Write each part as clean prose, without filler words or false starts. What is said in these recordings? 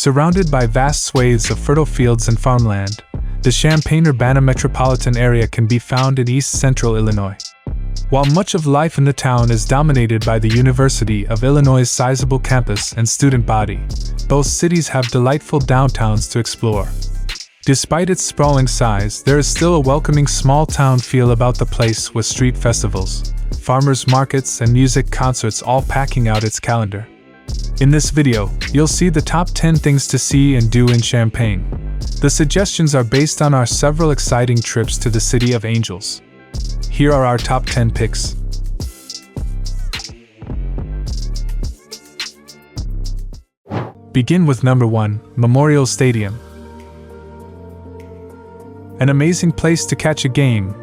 Surrounded by vast swathes of fertile fields and farmland, the Champaign-Urbana metropolitan area can be found in east-central Illinois. While much of life in the town is dominated by the University of Illinois' sizable campus and student body, both cities have delightful downtowns to explore. Despite its sprawling size, there is still a welcoming small-town feel about the place, with street festivals, farmers markets, and music concerts all packing out its calendar. In this video, you'll see the top 10 things to see and do in Champaign. The suggestions are based on our several exciting trips to the City of Angels. Here are our top 10 picks. Begin with number 1, Memorial Stadium. An amazing place to catch a game.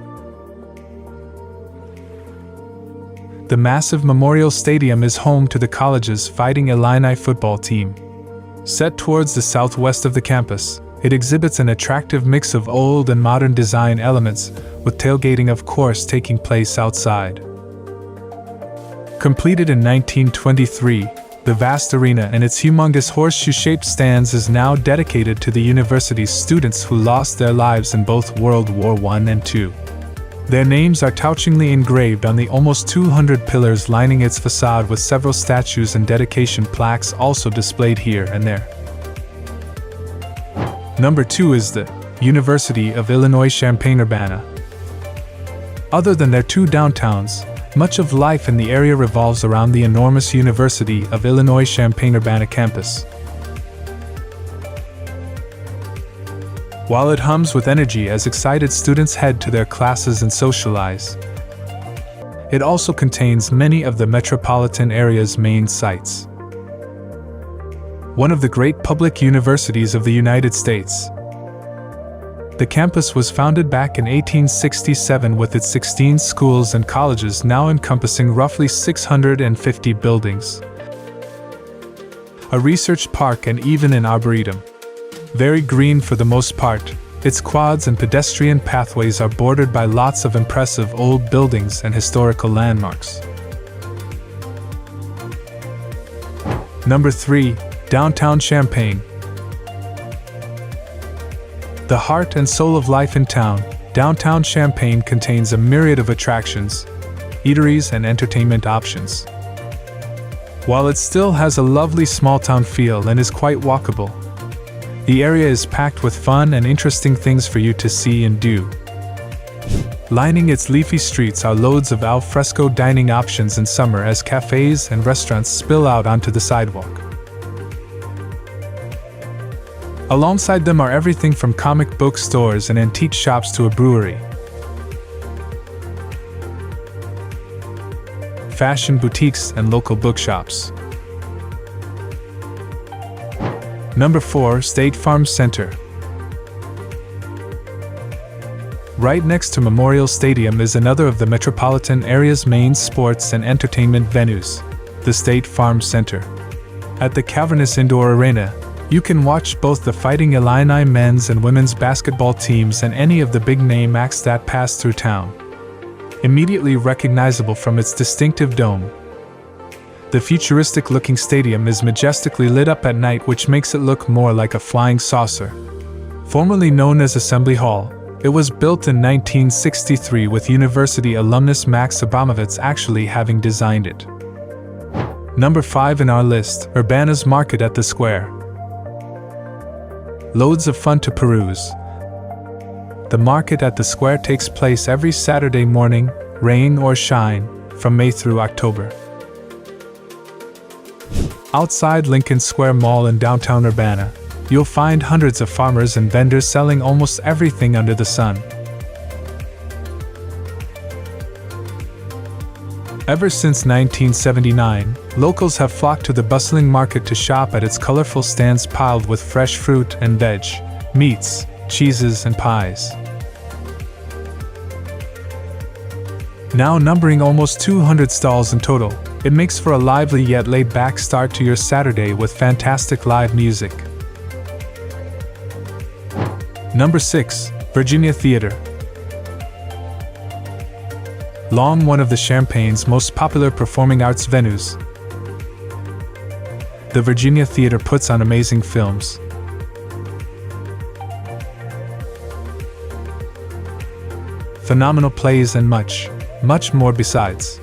The massive Memorial Stadium is home to the college's Fighting Illini football team. Set towards the southwest of the campus, it exhibits an attractive mix of old and modern design elements, with tailgating of course taking place outside. Completed in 1923, the vast arena and its humongous horseshoe-shaped stands is now dedicated to the university's students who lost their lives in both World War I and II. Their names are touchingly engraved on the almost 200 pillars lining its facade, with several statues and dedication plaques also displayed here and there. Number 2 is the University of Illinois Champaign-Urbana. Other than their two downtowns, much of life in the area revolves around the enormous University of Illinois Champaign-Urbana campus. While it hums with energy as excited students head to their classes and socialize, it also contains many of the metropolitan area's main sites. One of the great public universities of the United States, the campus was founded back in 1867 with its 16 schools and colleges now encompassing roughly 650 buildings, a research park, and even an arboretum. Very green for the most part, its quads and pedestrian pathways are bordered by lots of impressive old buildings and historical landmarks. Number 3, Downtown Champaign. The heart and soul of life in town, downtown Champaign contains a myriad of attractions, eateries, and entertainment options. While it still has a lovely small-town feel and is quite walkable, the area is packed with fun and interesting things for you to see and do. Lining its leafy streets are loads of al fresco dining options in summer as cafes and restaurants spill out onto the sidewalk. Alongside them are everything from comic book stores and antique shops to a brewery, fashion boutiques, and local bookshops. Number 4, State Farm Center. Right next to Memorial Stadium is another of the metropolitan area's main sports and entertainment venues, the State Farm Center. At the cavernous indoor arena, you can watch both the Fighting Illini men's and women's basketball teams and any of the big-name acts that pass through town. Immediately recognizable from its distinctive dome, the futuristic-looking stadium is majestically lit up at night, which makes it look more like a flying saucer. Formerly known as Assembly Hall, it was built in 1963 with university alumnus Max Abramovitz actually having designed it. Number 5 in our list, Urbana's Market at the Square. Loads of fun to peruse. The market at the square takes place every Saturday morning, rain or shine, from May through October. Outside Lincoln Square Mall in downtown Urbana, you'll find hundreds of farmers and vendors selling almost everything under the sun. Ever since 1979, locals have flocked to the bustling market to shop at its colorful stands piled with fresh fruit and veg, meats, cheeses, and pies. Now numbering almost 200 stalls in total, it makes for a lively yet laid-back start to your Saturday with fantastic live music. Number 6, Virginia Theater. Long one of the Champaign's most popular performing arts venues, The Virginia Theater puts on amazing films. Phenomenal plays and much, much more besides.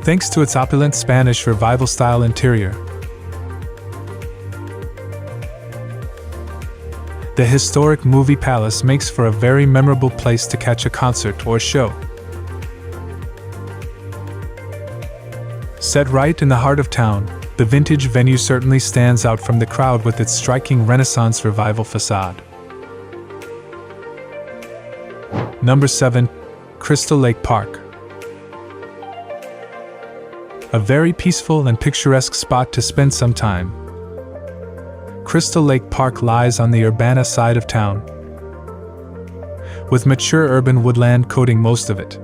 Thanks to its opulent Spanish Revival-style interior, the historic movie palace makes for a very memorable place to catch a concert or show. Set right in the heart of town, the vintage venue certainly stands out from the crowd with its striking Renaissance Revival facade. Number 7. Crystal Lake Park. A very peaceful and picturesque spot to spend some time. Crystal Lake Park lies on the Urbana side of town, with mature urban woodland coating most of it.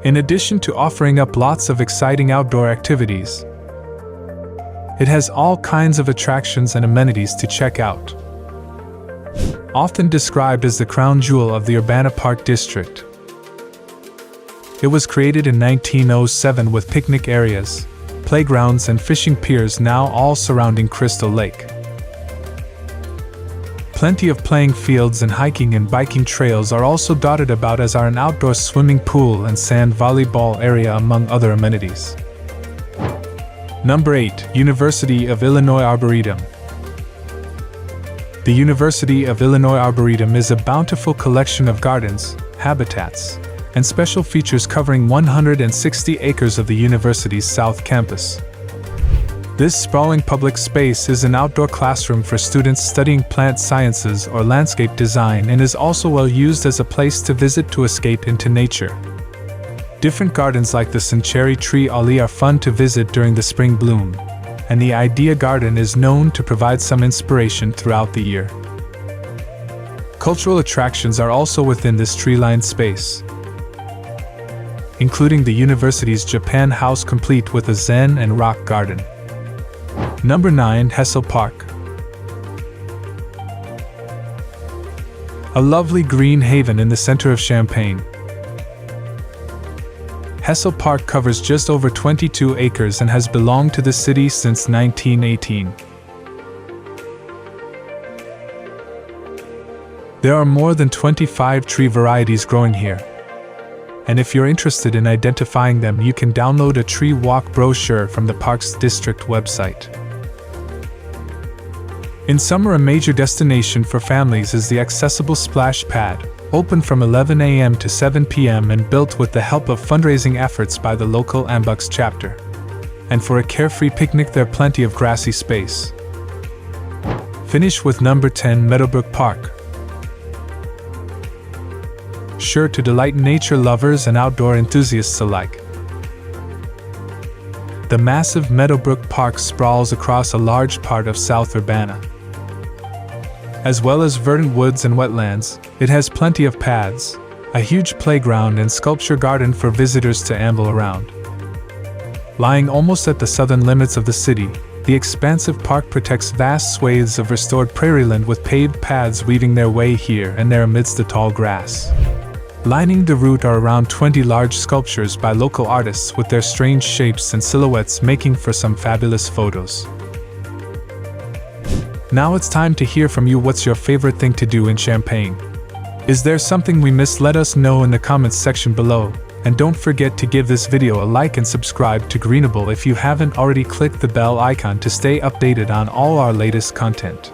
In addition to offering up lots of exciting outdoor activities, it has all kinds of attractions and amenities to check out. Often described as the crown jewel of the Urbana Park District, it was created in 1907 with picnic areas, playgrounds and fishing piers now all surrounding Crystal Lake. Plenty of playing fields and hiking and biking trails are also dotted about, as are an outdoor swimming pool and sand volleyball area among other amenities. Number 8. University of Illinois Arboretum. The University of Illinois Arboretum is a bountiful collection of gardens, habitats, and special features covering 160 acres of the university's South Campus. This sprawling public space is an outdoor classroom for students studying plant sciences or landscape design, and is also well used as a place to visit to escape into nature. Different gardens like the Century Tree Alley are fun to visit during the spring bloom, and the Idea Garden is known to provide some inspiration throughout the year. Cultural attractions are also within this tree-lined space, including the university's Japan House complete with a Zen and rock garden. Number 9. Hessel Park. A lovely green haven in the center of Champaign. Hessel Park covers just over 22 acres and has belonged to the city since 1918. There are more than 25 tree varieties growing here, and if you're interested in identifying them, you can download a tree walk brochure from the Parks District website. In summer, a major destination for families is the accessible splash pad, open from 11 a.m. to 7 p.m. and built with the help of fundraising efforts by the local Ambucks chapter. And for a carefree picnic, there are plenty of grassy space. Finish with number 10. Meadowbrook Park. Sure to delight nature lovers and outdoor enthusiasts alike. The massive Meadowbrook Park sprawls across a large part of South Urbana. As well as verdant woods and wetlands, it has plenty of paths, a huge playground and sculpture garden for visitors to amble around. Lying almost at the southern limits of the city, the expansive park protects vast swathes of restored prairieland with paved paths weaving their way here and there amidst the tall grass. Lining the route are around 20 large sculptures by local artists with their strange shapes and silhouettes making for some fabulous photos. Now it's time to hear from you. What's your favorite thing to do in Champaign? Is there something we missed? Let us know in the comments section below. And don't forget to give this video a like and subscribe to Greenable if you haven't already. Click the bell icon to stay updated on all our latest content.